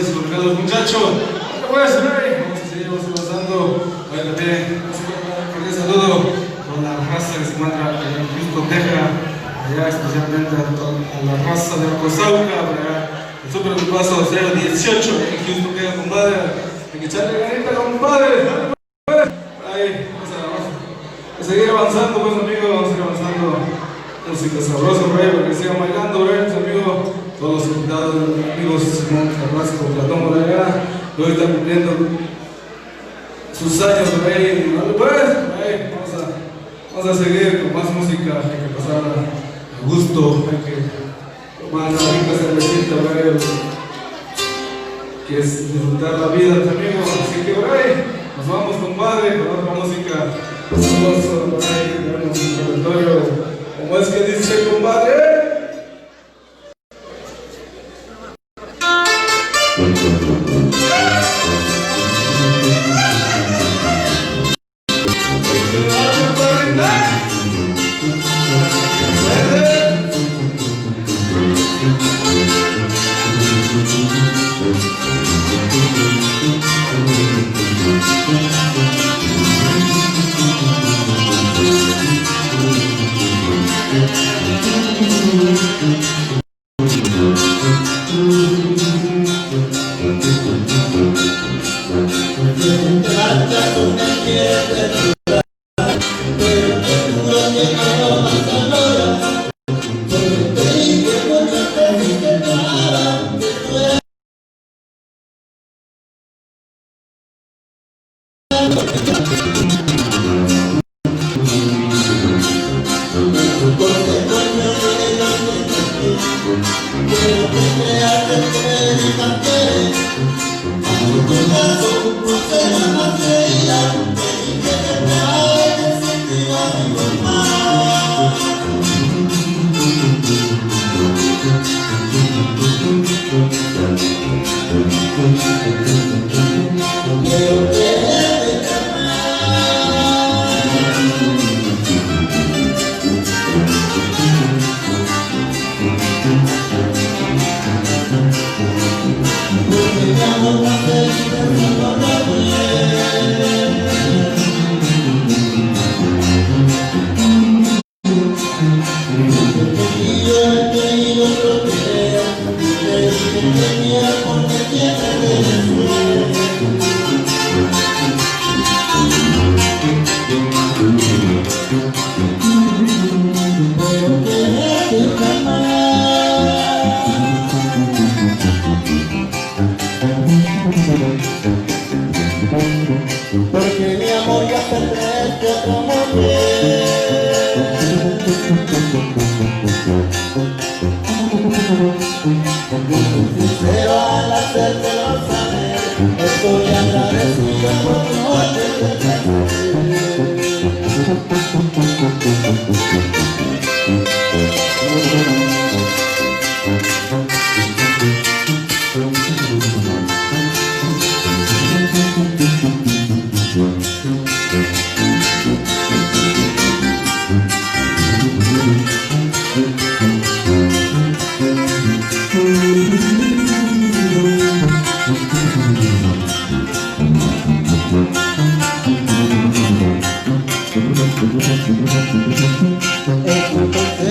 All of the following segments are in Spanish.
gracias por ver a los muchachos. Pues, vamos a seguir avanzando. Hoy también un saludo con la raza que se encuentra en Houston, Texas, allá especialmente a la raza de Acosauca, el super paso 018 en Houston, Texas, compadre. Hay que echarle ganita, compadre. Ahí, vamos a seguir avanzando, pues amigos, vamos a seguir avanzando. Música sabrosa, por ahí, para que sigan bailando, amigos. Todos los invitados, amigos, Simón Carrasco, Platón, por allá, hoy están cumpliendo sus años, por ahí. Pues, ahí, vamos a seguir con más música, hay que pasar a gusto, hay que tomar una rica cervecita, por ahí, que es disfrutar la vida, amigos. Así que, por ahí, nos vamos, compadre, con otra música sabrosa, por ahí, tenemos un repertorio. ¿Cómo es que dice, compadre? Porque mi amor ya perdiste otro mujer. Pero al hacértelo saber, estoy agradecido por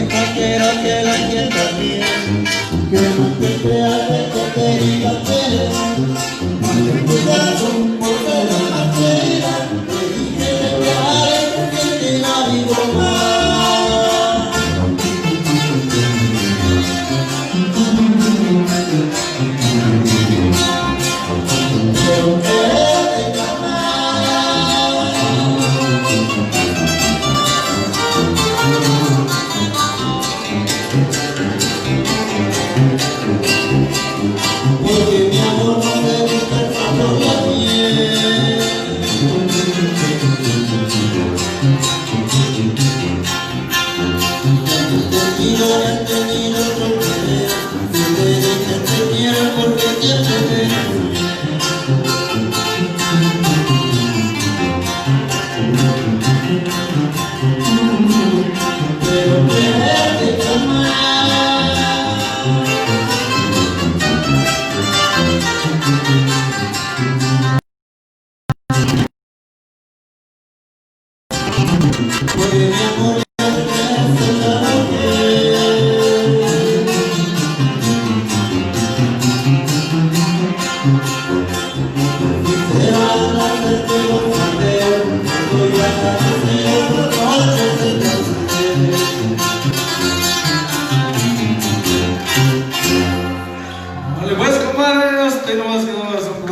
no quiero que la entiendas bien, que no te creas de tontería, cuidado porque la manera te dije de viajar porque te la digo más. Quiero quererte jamás. Porque mi amor no me gusta el sabor de la miel. Contigo he tenido problemas, si te dije te quiero porque siempre pero quererte jamás.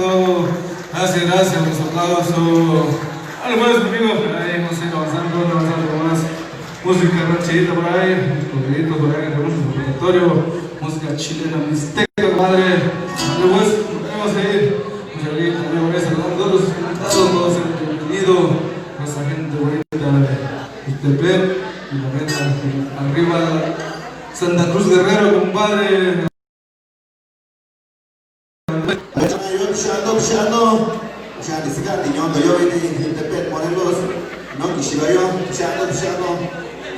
todo. Gracias, gracias, los aplausos. Vale, pues, amigos, ahí vamos a ir avanzando con más música rancherita por ahí, corriditos por ahí, con un repertorio, música chilena, mixteca, madre. Vale, pues, vamos a ir. Pues ahí también voy a saludar a todos los invitados, todos sean bienvenidos, a esa gente bonita de Ustepec y la neta, arriba Santa Cruz Guerrero, compadre. Puxando esse gatinho, eu interpreto Morelos, não que chega eu, puxando,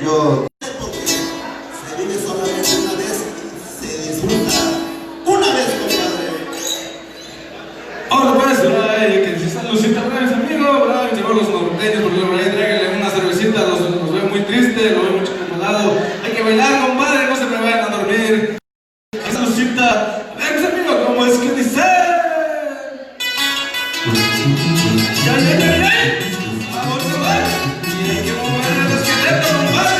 yo. Se vive solamente una vez, se disfruta una vez, compadre. Ahora pues, que si están los internet, amigos, llegó los norteños, por ahí tráiganle una cervecita, los veo muy tristes, los veo mucho acomodado. Hay que bailar, compadre, no se me vayan a dormir. Esa lucita, a ver, mis amigos, ¿cómo es que dice? Vamos a ver. Y hay que mover el esqueleto, compadre.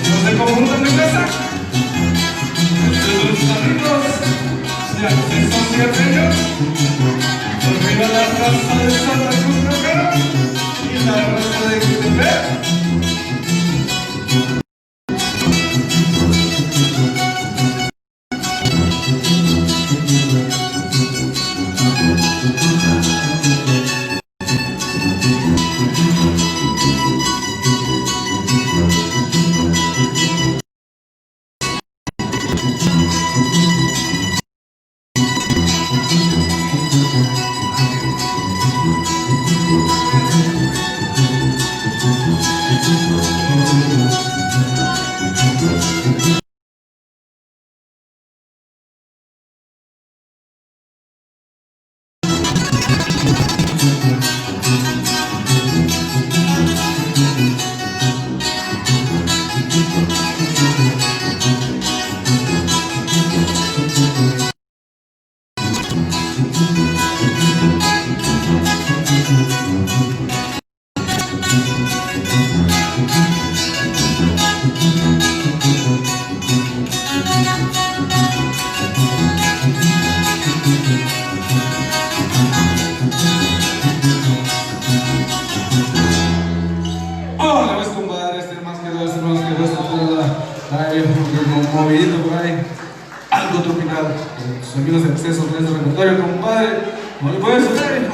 No se confundan de casa. Estos son amigos. Si son cierreños, olvida la raza de Santa Cruz Guerrero y la raza de Ustepec. Movidito por ahí, algo tropical. Sus amigos de acceso de ese repertorio, compadre. No le puedes hacer.